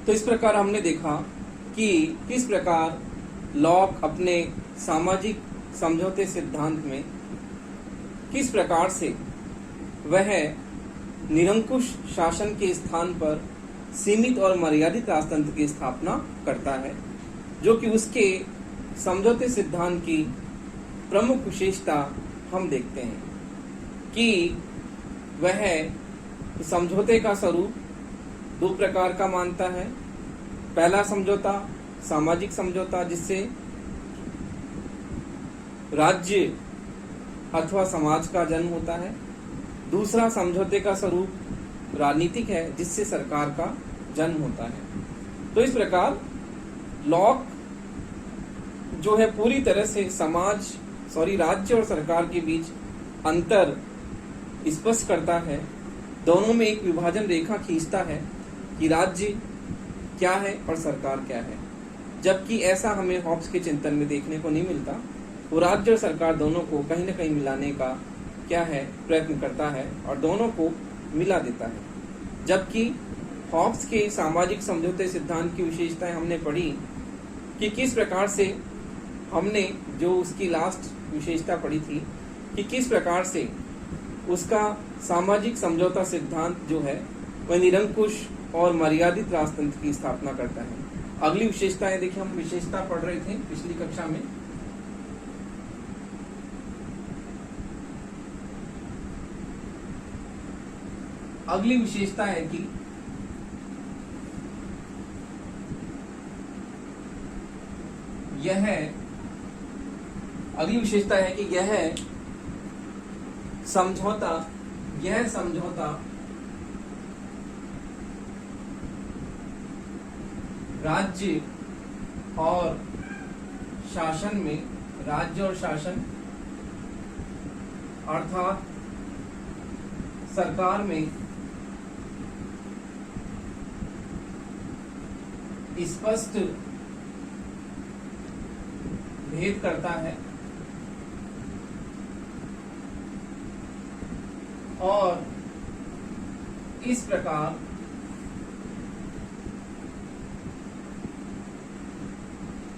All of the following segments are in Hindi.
तो इस प्रकार हमने देखा कि किस प्रकार लॉक अपने सामाजिक समझौते सिद्धांत में किस प्रकार से वह निरंकुश शासन के स्थान पर सीमित और मर्यादित राजतंत्र की स्थापना करता है, जो कि उसके समझौते सिद्धांत की प्रमुख विशेषता हम देखते हैं कि वह समझौते का स्वरूप दो प्रकार का मानता है। पहला समझौता सामाजिक समझौता, जिससे राज्य अथवा समाज का जन्म होता है। दूसरा समझौते का स्वरूप राजनीतिक है, जिससे सरकार का जन्म होता है। तो इस प्रकार लॉक जो है पूरी तरह से राज्य और सरकार के बीच अंतर स्पष्ट करता है। दोनों में एक विभाजन रेखा खींचता है कि राज्य क्या है और सरकार क्या है, जबकि ऐसा हमें हॉब्स के चिंतन में देखने को नहीं मिलता। वो राज्य और सरकार दोनों को कहीं न कहीं मिलाने का क्या है प्रयत्न करता है और दोनों को मिला देता है। जबकि हॉब्स के सामाजिक समझौते सिद्धांत की विशेषताएं हमने पढ़ी कि किस प्रकार से हमने जो उसकी लास्ट विशेषता पढ़ी थी कि किस प्रकार से उसका सामाजिक समझौता सिद्धांत जो है वह निरंकुश और मर्यादित राजतंत्र की स्थापना करता है। अगली विशेषताएं देखिए, हम विशेषता पढ़ रहे थे पिछली कक्षा में। अगली विशेषता है कि यह समझौता राज्य और शासन अर्थात सरकार में स्पष्ट भेद करता है और इस प्रकार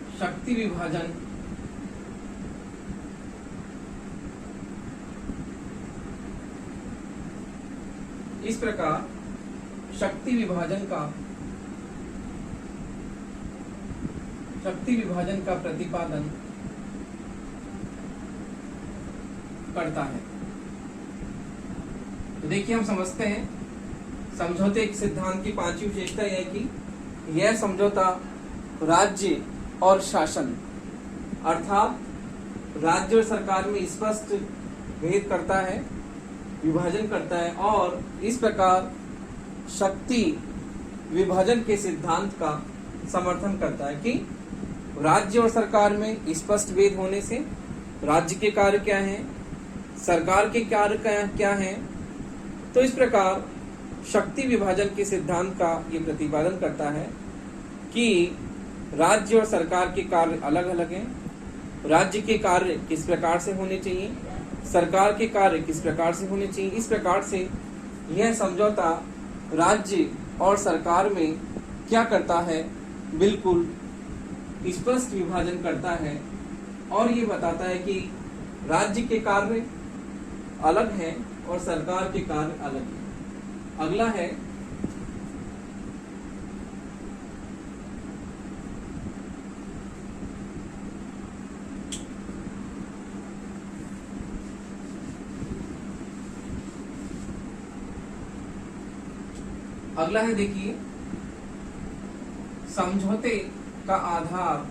शक्ति विभाजन का प्रतिपादन करता है। तो देखिए, हम समझते हैं समझौते के सिद्धांत की पांचवी विशेषता यह है कि यह समझौता राज्य और शासन अर्थात राज्य और सरकार में स्पष्ट भेद करता है, विभाजन करता है और इस प्रकार शक्ति विभाजन के सिद्धांत का समर्थन करता है कि राज्य और सरकार में स्पष्ट भेद होने से राज्य के कार्य क्या हैं, सरकार के कार्य क्या हैं। तो इस प्रकार शक्ति विभाजन के सिद्धांत का ये प्रतिपादन करता है कि राज्य और सरकार के कार्य अलग अलग हैं। राज्य के कार्य किस प्रकार से होने चाहिए, सरकार के कार्य किस प्रकार से होने चाहिए। इस प्रकार से यह समझौता राज्य और सरकार में क्या करता है, बिल्कुल स्पष्ट विभाजन करता है और ये बताता है कि राज्य के कार्य अलग हैं और सरकार के कार्य अलग हैं। अगला है देखिए, समझौते का आधार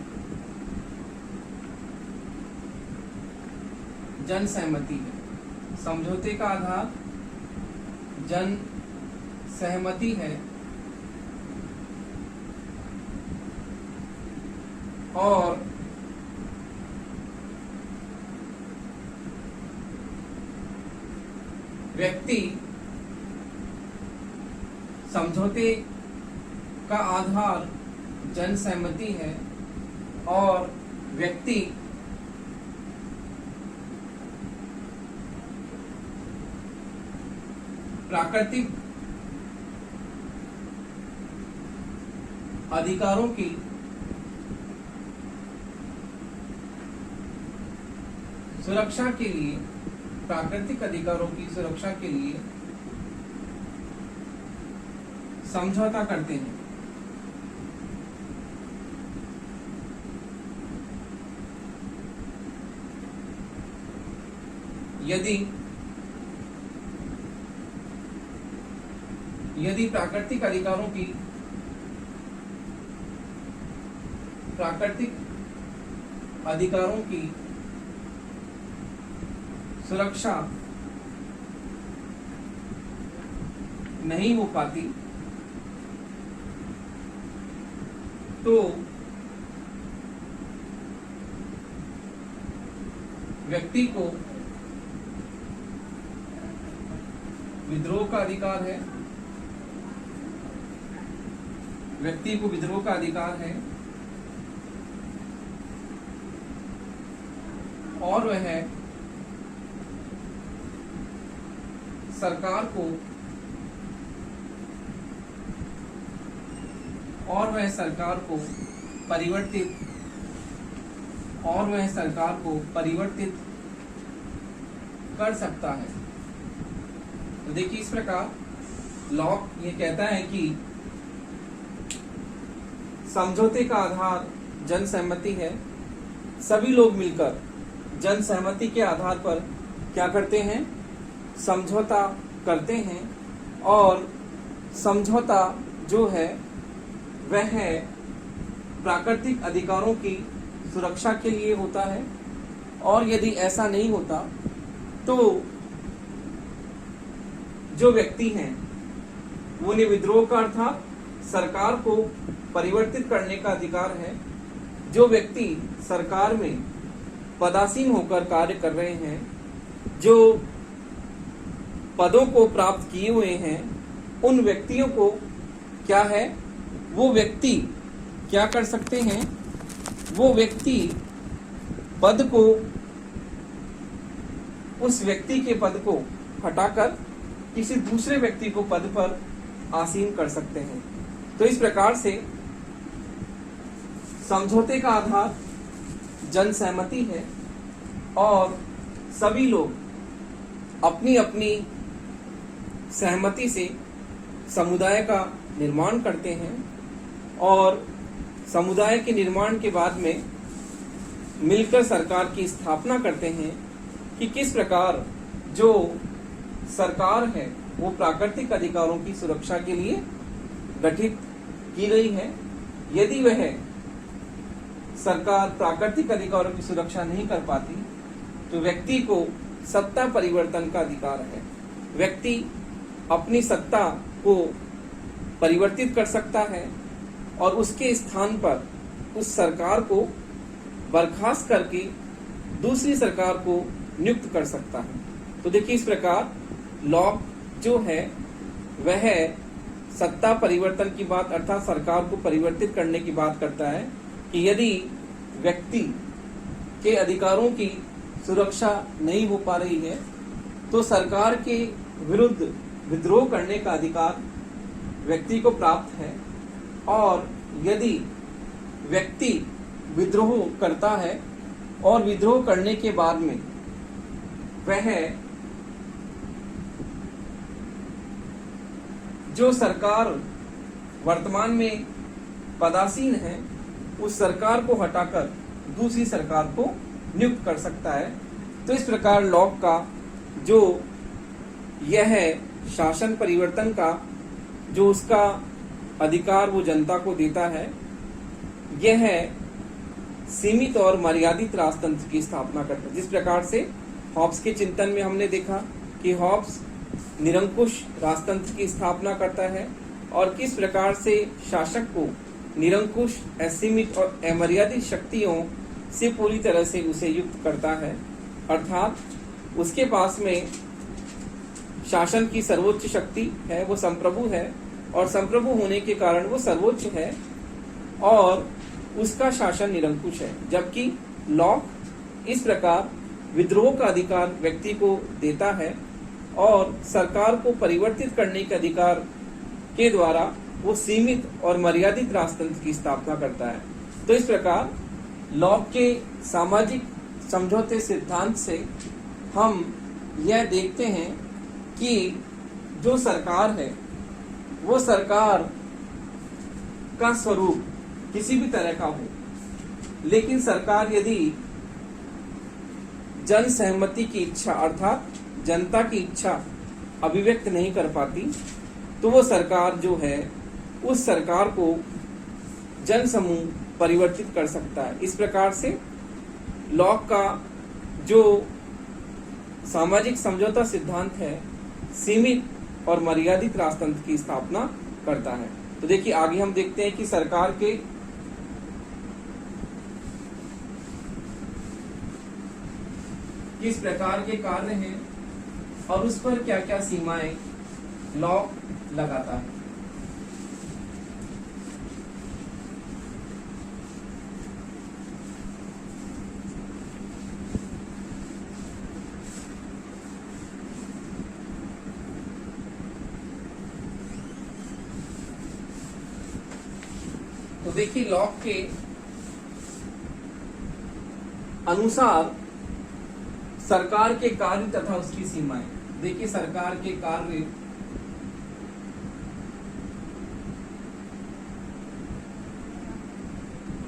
जन सहमति है। समझौते का आधार जन सहमति है और व्यक्ति समझौते का आधार जन सहमति है और व्यक्ति अधिकारों की सुरक्षा के लिए, प्राकृतिक अधिकारों की सुरक्षा के लिए समझौता करते हैं। यदि प्राकृतिक अधिकारों की सुरक्षा नहीं हो पाती तो व्यक्ति को विद्रोह का अधिकार है। व्यक्ति को विद्रोह का अधिकार है और वह सरकार को परिवर्तित कर सकता है। तो देखिए, इस प्रकार लॉक ये कहता है कि समझौते का आधार जन सहमति है। सभी लोग मिलकर जन सहमति के आधार पर क्या करते हैं? समझौता करते हैं और समझौता जो है वह प्राकृतिक अधिकारों की सुरक्षा के लिए होता है। और यदि ऐसा नहीं होता तो जो व्यक्ति हैं वो विद्रोह का अर्थात सरकार को परिवर्तित करने का अधिकार है। जो व्यक्ति सरकार में पदासीन होकर कार्य कर रहे हैं, जो पदों को प्राप्त किए हुए हैं, उन व्यक्तियों को क्या है, वो व्यक्ति क्या कर सकते हैं? वो व्यक्ति पद को, उस व्यक्ति के पद को हटाकर किसी दूसरे व्यक्ति को पद पर आसीन कर सकते हैं। तो इस प्रकार से समझौते का आधार जन सहमति है और सभी लोग अपनी अपनी सहमति से समुदाय का निर्माण करते हैं और समुदाय के निर्माण के बाद में मिलकर सरकार की स्थापना करते हैं कि किस प्रकार जो सरकार है वो प्राकृतिक अधिकारों की सुरक्षा के लिए गठित की गई है। यदि वह सरकार प्राकृतिक अधिकारों की सुरक्षा नहीं कर पाती तो व्यक्ति को सत्ता परिवर्तन का अधिकार है। व्यक्ति अपनी सत्ता को परिवर्तित कर सकता है और उसके स्थान पर उस सरकार को बर्खास्त करके दूसरी सरकार को नियुक्त कर सकता है। तो देखिए, इस प्रकार लॉक जो है वह सत्ता परिवर्तन की बात अर्थात सरकार को परिवर्तित करने की बात करता है कि यदि व्यक्ति के अधिकारों की सुरक्षा नहीं हो पा रही है तो सरकार के विरुद्ध विद्रोह करने का अधिकार व्यक्ति को प्राप्त है। और यदि व्यक्ति विद्रोह करता है और विद्रोह करने के बाद में वह जो सरकार वर्तमान में पदासीन है उस सरकार को हटाकर दूसरी सरकार को नियुक्त कर सकता है। तो इस प्रकार लॉक का जो यह शासन परिवर्तन का जो उसका अधिकार वो जनता को देता है, यह सीमित और मर्यादित राजतंत्र की स्थापना करता है। जिस प्रकार से हॉब्स के चिंतन में हमने देखा कि हॉब्स निरंकुश राजतंत्र की स्थापना करता है और किस प्रकार से शासक को निरंकुश, असीमित और अमर्यादित शक्तियों से पूरी तरह से उसे युक्त करता है। अर्थात उसके पास में शासन की सर्वोच्च शक्ति है, वो संप्रभु है और संप्रभु होने के कारण वो सर्वोच्च है और उसका शासन निरंकुश है। जबकि लॉक इस प्रकार विद्रोह का अधिकार व्यक्ति को देता है और सरकार को परिवर्तित करने के अधिकार के द्वारा वो सीमित और मर्यादित राजतंत्र की स्थापना करता है। तो इस प्रकार लॉक के सामाजिक समझौते सिद्धांत से हम यह देखते हैं कि जो सरकार है वो सरकार का स्वरूप किसी भी तरह का हो, लेकिन सरकार यदि जन सहमति की इच्छा अर्थात जनता की इच्छा अभिव्यक्त नहीं कर पाती तो वो सरकार जो है उस सरकार को जन समूह परिवर्तित कर सकता है। इस प्रकार से लॉक का जो सामाजिक समझौता सिद्धांत है सीमित और मर्यादित राजतंत्र की स्थापना करता है। तो देखिए आगे हम देखते हैं कि सरकार के किस प्रकार के कार्य हैं और उस पर क्या क्या सीमाएं लॉक लगाता है। तो देखिए लॉक के अनुसार सरकार के कार्य तथा उसकी सीमाएं। देखिए सरकार के कार्य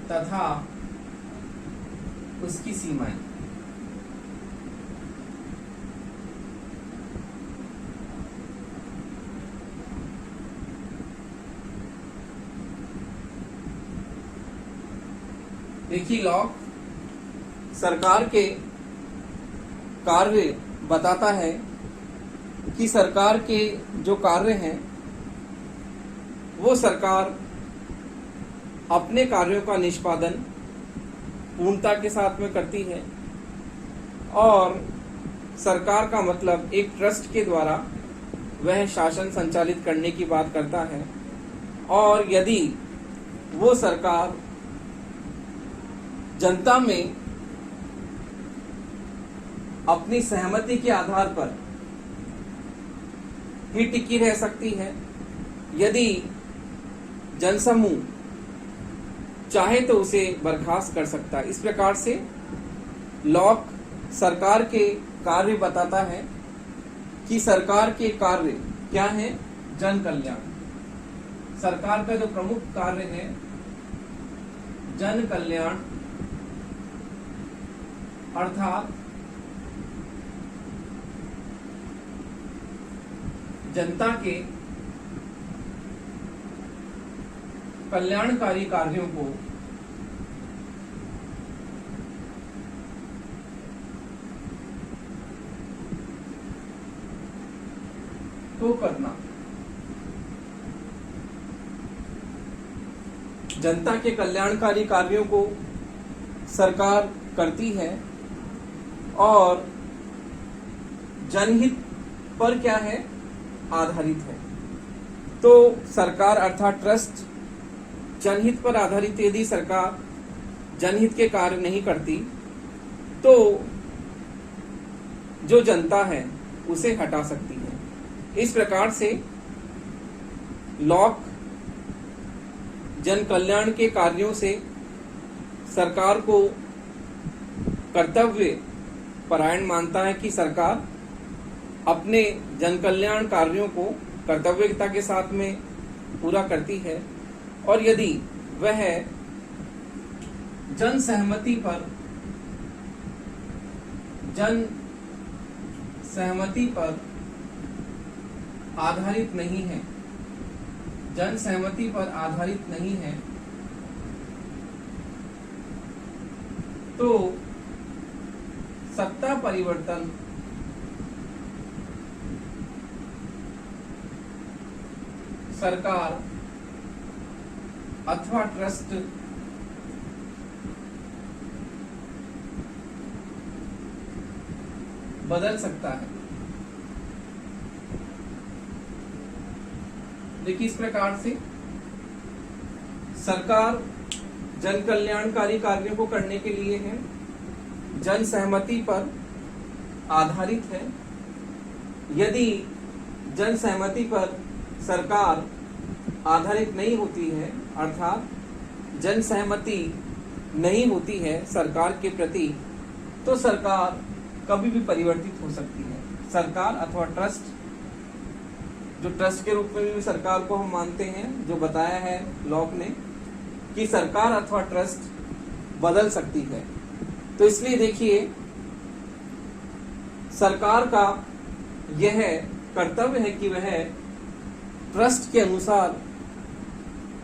तथा उसकी सीमाएं। देखिए लॉक सरकार के कार्य बताता है कि सरकार के जो कार्य हैं वो सरकार अपने कार्यों का निष्पादन पूर्णता के साथ में करती है और सरकार का मतलब एक ट्रस्ट के द्वारा वह शासन संचालित करने की बात करता है। और यदि वो सरकार जनता में अपनी सहमति के आधार पर ही टिकी रह सकती है, यदि जनसमूह चाहे तो उसे बर्खास्त कर सकता है। इस प्रकार से लॉक सरकार के कार्य बताता है कि सरकार के कार्य क्या है, जन कल्याण। सरकार का जो प्रमुख कार्य है जन कल्याण अर्थात जनता के कल्याणकारी कार्यों को करना। जनता के कल्याणकारी कार्यों को सरकार करती है और जनहित पर क्या है, आधारित है। तो सरकार अर्थात ट्रस्ट जनहित पर आधारित यदि सरकार जनहित के कार्य नहीं करती तो जो जनता है उसे हटा सकती है। इस प्रकार से लॉक जन कल्याण के कार्यों से सरकार को कर्तव्य परायण मानता है कि सरकार अपने जन कल्याण कार्यों को कर्तव्यता के साथ में पूरा करती है और यदि वह जन सहमति पर आधारित नहीं है, जन सहमति पर आधारित नहीं है तो सत्ता परिवर्तन सरकार अथवा ट्रस्ट बदल सकता है। देखिए इस प्रकार से सरकार जन कल्याणकारी कार्यों को करने के लिए है, जन सहमति पर आधारित है। यदि जन सहमति पर सरकार आधारित नहीं होती है, अर्थात जन सहमति नहीं होती है सरकार के प्रति, तो सरकार कभी भी परिवर्तित हो सकती है। सरकार अथवा ट्रस्ट, जो ट्रस्ट के रूप में भी सरकार को हम मानते हैं, जो बताया है लॉक ने कि सरकार अथवा ट्रस्ट बदल सकती है। तो इसलिए देखिए, सरकार का यह कर्तव्य है कि वह ट्रस्ट के अनुसार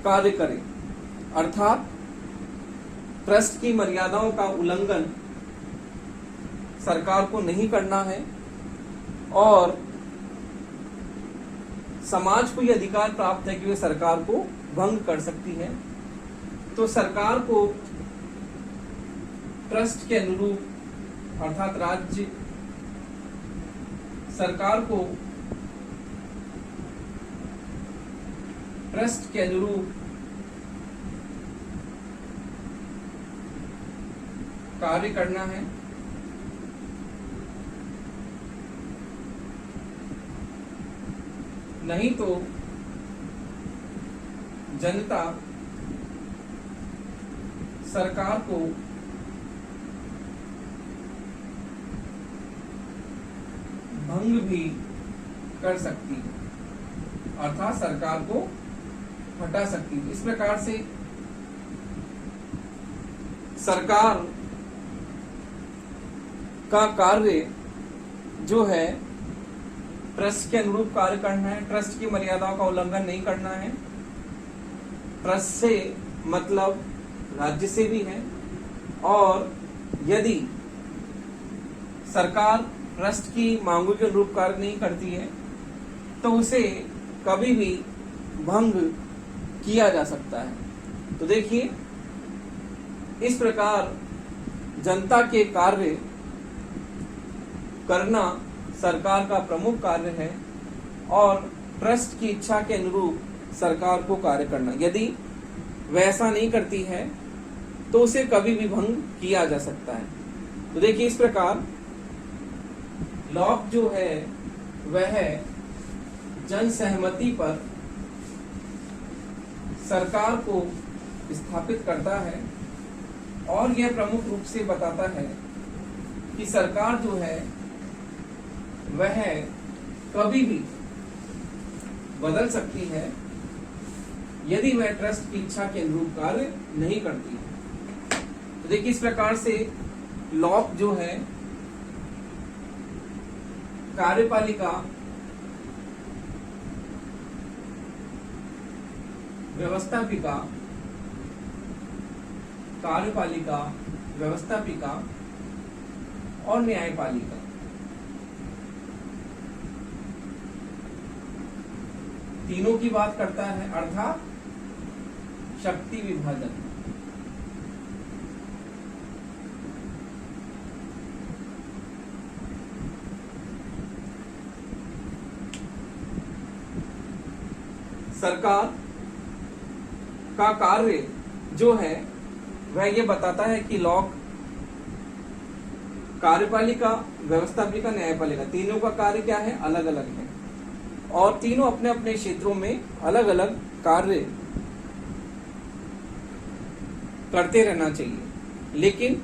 कार्य करे, अर्थात ट्रस्ट की मर्यादाओं का उल्लंघन सरकार को नहीं करना है और समाज को यह अधिकार प्राप्त है कि वह सरकार को भंग कर सकती है। तो सरकार को ट्रस्ट के अनुरूप, अर्थात राज्य सरकार को ट्रस्ट के अनुरूप कार्य करना है। नहीं तो जनता सरकार को भंग भी कर सकती है, अर्थात सरकार को हटा सकती है। इस प्रकार से सरकार का कार्य जो है ट्रस्ट के अनुरूप कार्य करना है, ट्रस्ट की मर्यादाओं का उल्लंघन नहीं करना है। ट्रस्ट से मतलब राज्य से भी है, और यदि सरकार ट्रस्ट की मांगों के अनुरूप कार्य नहीं करती है तो उसे कभी भी भंग किया जा सकता है। तो देखिए, इस प्रकार जनता के कार्य करना सरकार का प्रमुख कार्य है और ट्रस्ट की इच्छा के अनुरूप सरकार को कार्य करना। यदि वैसा नहीं करती है तो उसे कभी भी भंग किया जा सकता है। तो देखिए, इस प्रकार लॉक जो है वह जन सहमति पर सरकार को स्थापित करता है और यह प्रमुख रूप से बताता है कि सरकार जो है वह कभी भी बदल सकती है यदि वह ट्रस्ट की इच्छा के अनुरूप कार्य नहीं करती है। तो देखिए, इस प्रकार से लॉक जो है कार्यपालिका, व्यवस्थापिका, कार्यपालिका, व्यवस्थापिका और न्यायपालिका, तीनों की बात करता है, अर्थात शक्ति विभाजन। सरकार का कार्य जो है वह ये बताता है कि लॉक कार्यपालिका, व्यवस्थापिका, न्यायपालिका तीनों का कार्य क्या है, अलग अलग है और तीनों अपने अपने क्षेत्रों में अलग अलग कार्य करते रहना चाहिए, लेकिन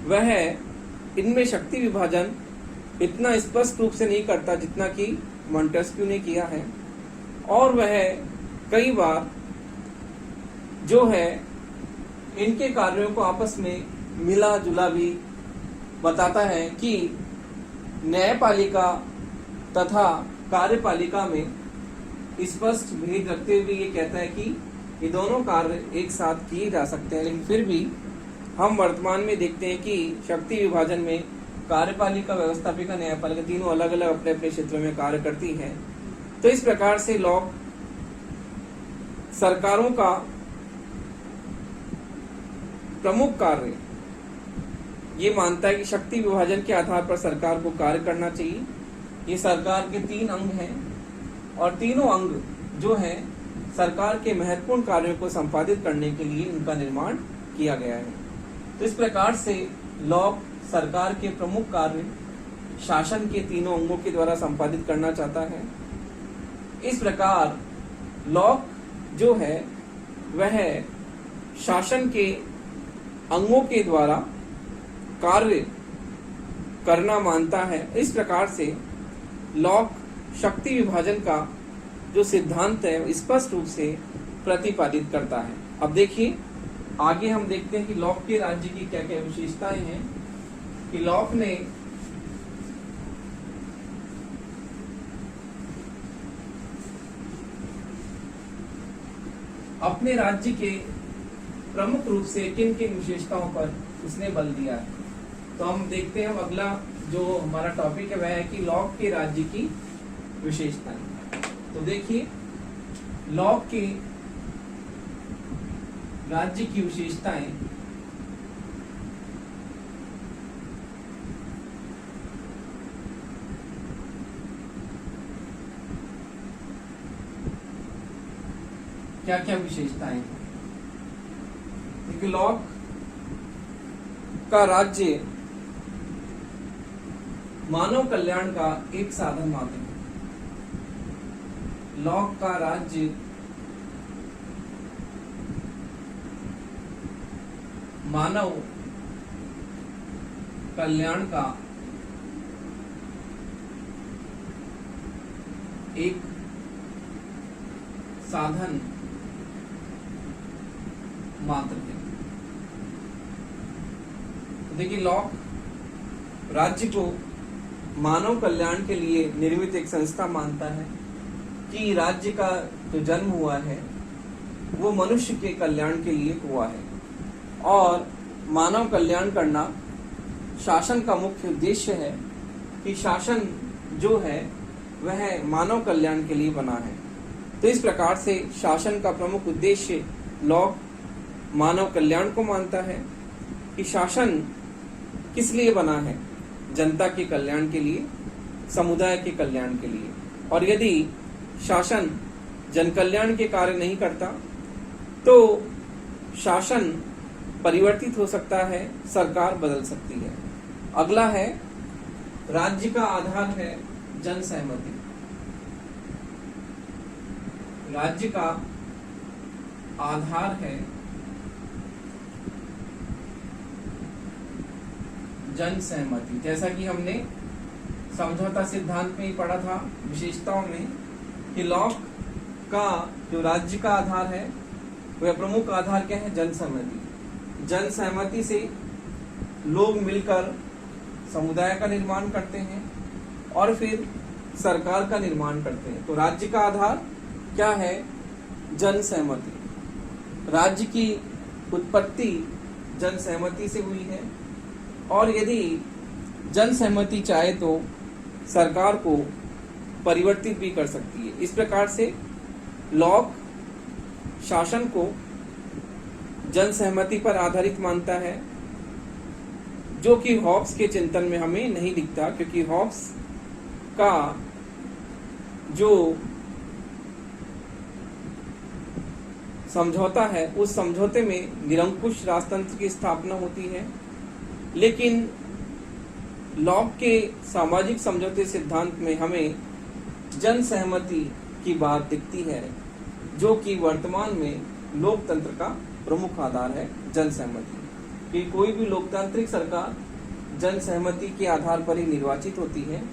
वह इनमें शक्ति विभाजन इतना स्पष्ट रूप से नहीं करता जितना कि मॉन्टेस्क्यू ने किया है। और वह कई बार जो है इनके कार्यों को आपस में मिला जुला भी बताता है कि न्यायपालिका तथा कार्यपालिका में स्पष्ट भेद रखते हुए ये कहता है कि ये दोनों कार्य एक साथ किए जा सकते हैं, लेकिन फिर भी हम वर्तमान में देखते हैं कि शक्ति विभाजन में कार्यपालिका, व्यवस्थापिका, न्यायपालिका तीनों अलग अलग अपने अपने क्षेत्रों में कार्य करती हैं। तो इस प्रकार से लॉक सरकारों का प्रमुख कार्य ये मानता है कि शक्ति विभाजन के आधार पर सरकार को कार्य करना चाहिए। ये सरकार के 3 अंग हैं और तीनों अंग जो हैं सरकार के महत्वपूर्ण कार्यों को संपादित करने के लिए इनका निर्माण किया गया है। तो इस प्रकार से लॉक सरकार के प्रमुख कार्य शासन के तीनों अंगों के द्वारा संपादित करना चाहता है। इस प्रकार लॉक जो है वह शासन के अंगों के द्वारा कार्य करना मानता है। इस प्रकार से लॉक शक्ति विभाजन का जो सिद्धांत है स्पष्ट रूप से प्रतिपादित करता है। अब देखिए आगे हम देखते हैं कि लॉक के राज्य की क्या क्या विशेषताएं हैं। कि लॉक ने अपने राज्य के प्रमुख रूप से किन किन विशेषताओं पर उसने बल दिया है। तो हम देखते हैं अगला जो हमारा टॉपिक है वह है कि लॉक के राज्य की विशेषताएं। तो देखिए लॉक के राज्य की विशेषताएं क्या क्या विशेषताएं हैं। देखिए लॉक का राज्य मानव कल्याण का एक साधन मात्र है। लॉक का राज्य मानव कल्याण का एक साधन मात्र है। तो देखिए लॉक राज्य को मानव कल्याण के लिए निर्मित एक संस्था मानता है कि राज्य का जो जन्म हुआ है वो मनुष्य के कल्याण के लिए हुआ है और मानव कल्याण करना शासन का मुख्य उद्देश्य है। कि शासन जो है वह मानव कल्याण के लिए बना है। तो इस प्रकार से शासन का प्रमुख उद्देश्य लॉक मानव कल्याण को मानता है कि शासन किस लिए बना है, जनता के कल्याण के लिए, समुदाय के कल्याण के लिए। और यदि शासन जन कल्याण के कार्य नहीं करता तो शासन परिवर्तित हो सकता है, सरकार बदल सकती है। अगला है राज्य का आधार है जन सहमति। राज्य का आधार है जन सहमति। जैसा कि हमने समझौता सिद्धांत में ही पढ़ा था विशेषताओं में कि लॉक का जो राज्य का आधार है वह प्रमुख आधार क्या है, जन सहमति। जन सहमति से लोग मिलकर समुदाय का निर्माण करते हैं और फिर सरकार का निर्माण करते हैं। तो राज्य का आधार क्या है, जन सहमति। राज्य की उत्पत्ति जन सहमति से हुई है और यदि जन सहमति चाहे तो सरकार को परिवर्तित भी कर सकती है। इस प्रकार से लॉक शासन को जन सहमति पर आधारित मानता है, जो कि हॉब्स के चिंतन में हमें नहीं दिखता, क्योंकि हॉब्स का जो समझौता है उस समझौते में निरंकुश राजतंत्र की स्थापना होती है। लेकिन लॉक के सामाजिक समझौते सिद्धांत में हमें जन सहमति की बात दिखती है, जो कि वर्तमान में लोकतंत्र का प्रमुख आधार है, जन सहमति। कि कोई भी लोकतांत्रिक सरकार जन सहमति के आधार पर ही निर्वाचित होती है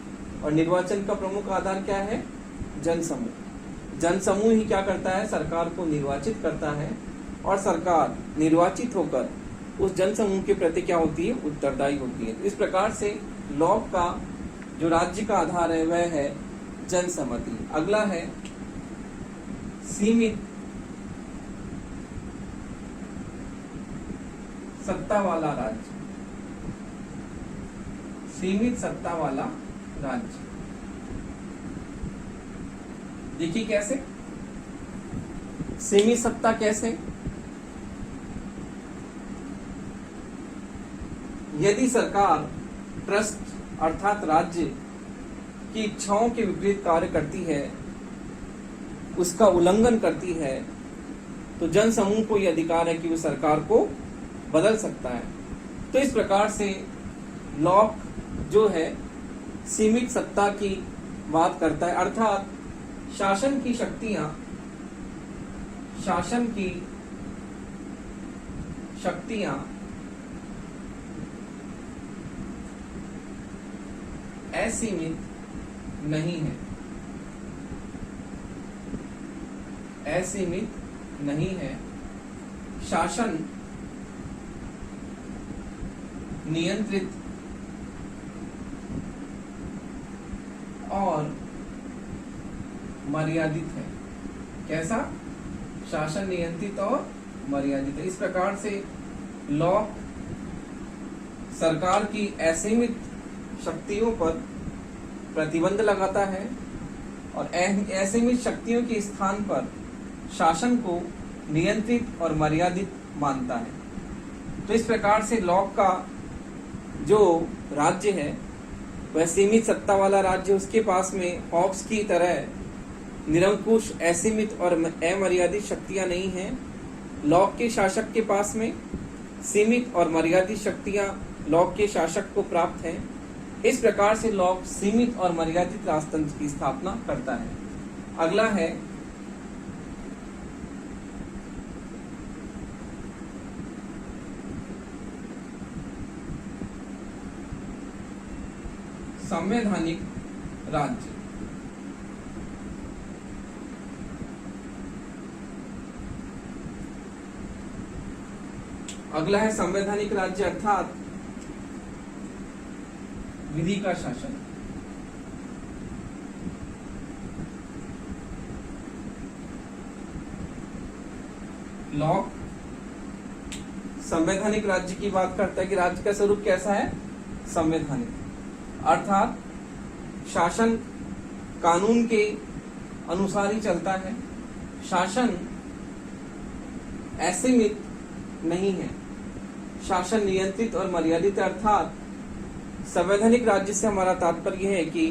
और निर्वाचन का प्रमुख आधार क्या है, जन समूह। जन समूह ही क्या करता है, सरकार को निर्वाचित करता है और सरकार निर्वाचित होकर उस जन समूह के प्रति क्या होती है, उत्तरदायी होती है। इस प्रकार से लॉक का जो राज्य का आधार है वह है जन सहमति। अगला है सीमित सत्ता वाला राज्य। सीमित सत्ता वाला राज्य देखिए कैसे, सीमित सत्ता कैसे, यदि सरकार ट्रस्ट अर्थात राज्य की इच्छाओं के विपरीत कार्य करती है, उसका उल्लंघन करती है, तो जन समूह को यह अधिकार है कि वो सरकार को बदल सकता है। तो इस प्रकार से लॉक जो है सीमित सत्ता की बात करता है, अर्थात शासन की शक्तियां शासन की शक्तियां असीमित नहीं है, असीमित नहीं है। शासन नियंत्रित और मर्यादित है। कैसा? शासन नियंत्रित और मर्यादित है। इस प्रकार से लॉक सरकार की असीमित शक्तियों पर प्रतिबंध लगाता है और असीमित शक्तियों के स्थान पर शासन को नियंत्रित और मर्यादित मानता है। तो इस प्रकार से लॉक का जो राज्य है वह सीमित सत्ता वाला राज्य, उसके पास में हॉब्स की तरह निरंकुश असीमित और अमर्यादित शक्तियां नहीं हैं। लॉक के शासक के पास में सीमित और मर्यादित शक्तियां लॉक के शासक को प्राप्त हैं। इस प्रकार से लॉक सीमित और मर्यादित राजतंत्र की स्थापना करता है। अगला है संवैधानिक राज्य। अगला है संवैधानिक राज्य अर्थात विधि का शासन। लॉक संवैधानिक राज्य की बात करता है कि राज्य का स्वरूप कैसा है? संवैधानिक, अर्थात शासन कानून के अनुसार ही चलता है। शासन असीमित नहीं है, शासन नियंत्रित और मर्यादित, अर्थात संवैधानिक राज्य से हमारा तात्पर्य है कि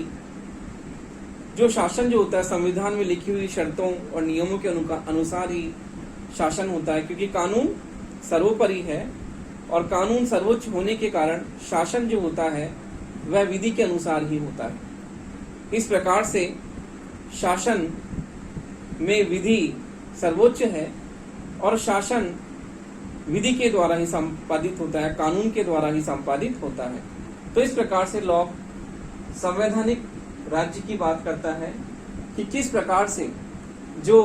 जो शासन जो होता है संविधान में लिखी हुई शर्तों और नियमों के अनुसार ही शासन होता है, क्योंकि कानून सर्वोपरि है और कानून सर्वोच्च होने के कारण शासन जो होता है वह विधि के अनुसार ही होता है। इस प्रकार से शासन में विधि सर्वोच्च है और शासन विधि के द्वारा ही संपादित होता है, कानून के द्वारा ही संपादित होता है। तो इस प्रकार से लॉक संवैधानिक राज्य की बात करता है कि किस प्रकार से जो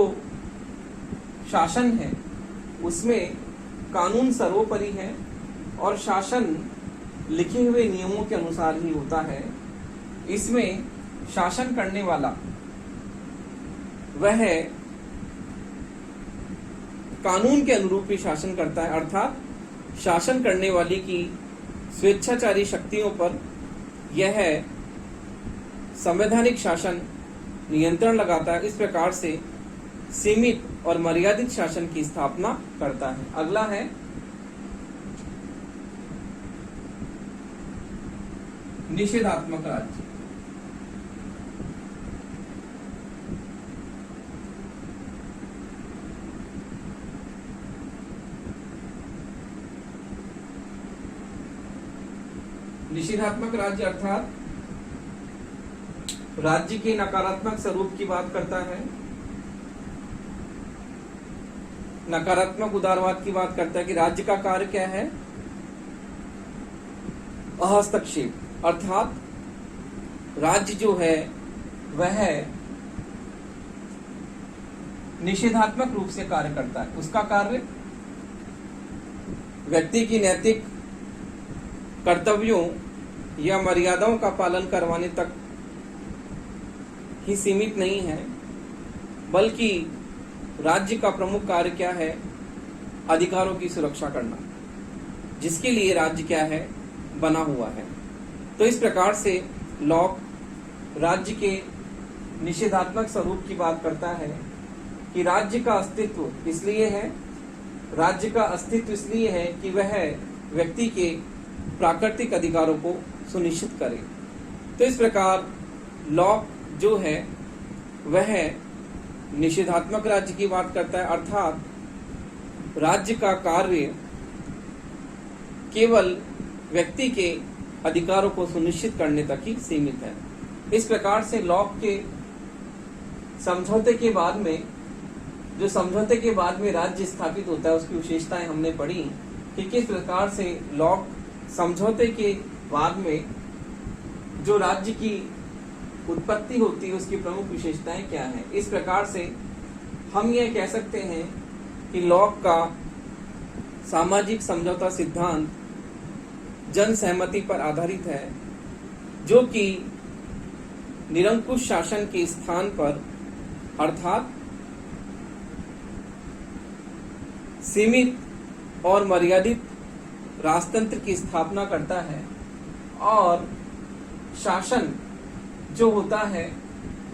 शासन है उसमें कानून सर्वोपरि है और शासन लिखे हुए नियमों के अनुसार ही होता है। इसमें शासन करने वाला वह कानून के अनुरूप ही शासन करता है, अर्थात शासन करने वाले की स्वेच्छाचारी शक्तियों पर यह संवैधानिक शासन नियंत्रण लगाता है। इस प्रकार से सीमित और मर्यादित शासन की स्थापना करता है। अगला है निषेधात्मक राज्य। निषेधात्मक राज्य अर्थात राज्य के नकारात्मक स्वरूप की बात करता है, नकारात्मक उदारवाद की बात करता है कि राज्य का कार्य क्या है? हस्तक्षेप, अर्थात राज्य जो है वह निषेधात्मक रूप से कार्य करता है। उसका कार्य व्यक्ति की नैतिक कर्तव्यों या मर्यादाओं का पालन करवाने तक ही सीमित नहीं है, बल्कि राज्य का प्रमुख कार्य क्या है? अधिकारों की सुरक्षा करना, जिसके लिए राज्य क्या है? बना हुआ है। तो इस प्रकार से लॉक राज्य के निषेधात्मक स्वरूप की बात करता है कि राज्य का अस्तित्व इसलिए है, राज्य का अस्तित्व इसलिए है कि वह व्यक्ति के प्राकृतिक अधिकारों को सुनिश्चित करे। तो इस प्रकार लॉक जो है वह निषेधात्मक राज्य की बात करता है, अर्थात राज्य का कार्य केवल व्यक्ति के अधिकारों को सुनिश्चित करने तक ही सीमित है। इस प्रकार से लॉक के समझौते के बाद में जो समझौते के बाद में राज्य स्थापित होता है उसकी विशेषताएं हमने पढ़ी कि किस प्रकार से लॉक समझौते के बाद में जो राज्य की उत्पत्ति होती है उसकी प्रमुख विशेषताएं क्या है। इस प्रकार से हम यह कह सकते हैं कि लॉक का सामाजिक समझौता सिद्धांत जन सहमति पर आधारित है, जो कि निरंकुश शासन के स्थान पर अर्थात सीमित और मर्यादित राजतंत्र की स्थापना करता है और शासन जो होता है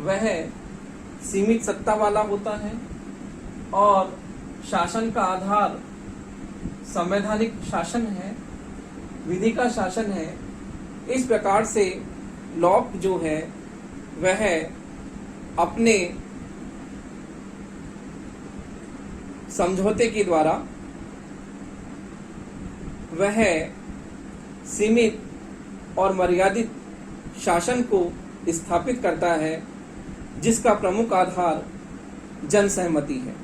वह सीमित सत्ता वाला होता है और शासन का आधार संवैधानिक शासन है, विधि का शासन है। इस प्रकार से लॉक जो है वह अपने समझौते के द्वारा वह सीमित और मर्यादित शासन को स्थापित करता है, जिसका प्रमुख आधार जनसहमति है।